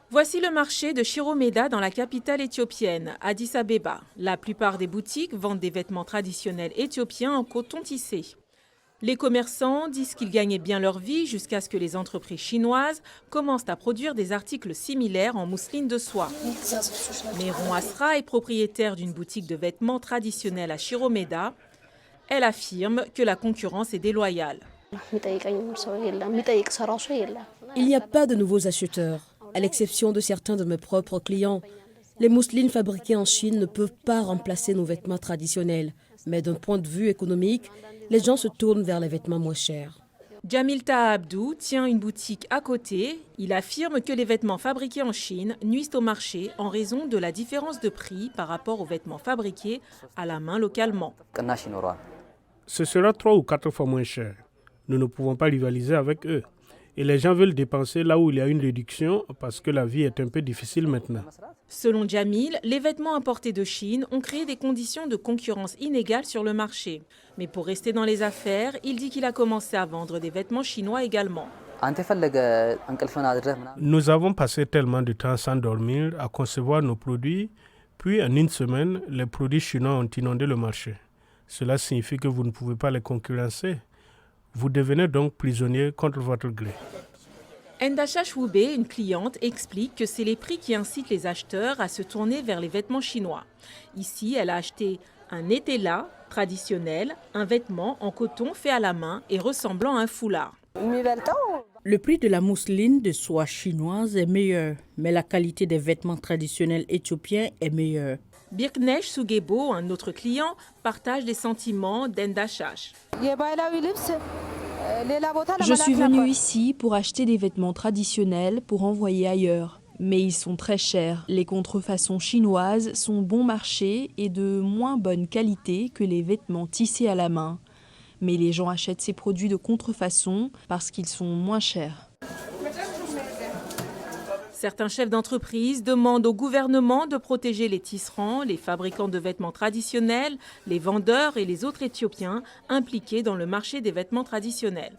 Voici le marché de Shiromeda dans la capitale éthiopienne, Addis Abeba. La plupart des boutiques vendent des vêtements traditionnels éthiopiens en coton tissé. Les commerçants disent qu'ils gagnaient bien leur vie jusqu'à ce que les entreprises chinoises commencent à produire des articles similaires en mousseline de soie. Meron Asra est propriétaire d'une boutique de vêtements traditionnels à Shiromeda. Elle affirme que la concurrence est déloyale. Il n'y a pas de nouveaux acheteurs, à l'exception de certains de mes propres clients. Les mousselines fabriquées en Chine ne peuvent pas remplacer nos vêtements traditionnels. Mais d'un point de vue économique, les gens se tournent vers les vêtements moins chers. Jamil Taha Abdou tient une boutique à côté. Il affirme que les vêtements fabriqués en Chine nuisent au marché en raison de la différence de prix par rapport aux vêtements fabriqués à la main localement. Ce sera 3 ou 4 fois moins cher. Nous ne pouvons pas rivaliser avec eux. Et les gens veulent dépenser là où il y a une réduction parce que la vie est un peu difficile maintenant. Selon Jamil, les vêtements importés de Chine ont créé des conditions de concurrence inégales sur le marché. Mais pour rester dans les affaires, il dit qu'il a commencé à vendre des vêtements chinois également. Nous avons passé tellement de temps sans dormir à concevoir nos produits, puis en une semaine, les produits chinois ont inondé le marché. Cela signifie que vous ne pouvez pas les concurrencer. Vous devenez donc prisonnier contre votre gré. Ndasha Chwoube, une cliente, explique que c'est les prix qui incitent les acheteurs à se tourner vers les vêtements chinois. Ici, elle a acheté un etela traditionnel, un vêtement en coton fait à la main et ressemblant à un foulard. Le prix de la mousseline de soie chinoise est meilleur, mais la qualité des vêtements traditionnels éthiopiens est meilleure. Birknesh Sugebo, un autre client, partage les sentiments d'Endashash. Je suis venue ici pour acheter des vêtements traditionnels pour envoyer ailleurs. Mais ils sont très chers. Les contrefaçons chinoises sont bon marché et de moins bonne qualité que les vêtements tissés à la main. Mais les gens achètent ces produits de contrefaçon parce qu'ils sont moins chers. Certains chefs d'entreprise demandent au gouvernement de protéger les tisserands, les fabricants de vêtements traditionnels, les vendeurs et les autres Éthiopiens impliqués dans le marché des vêtements traditionnels.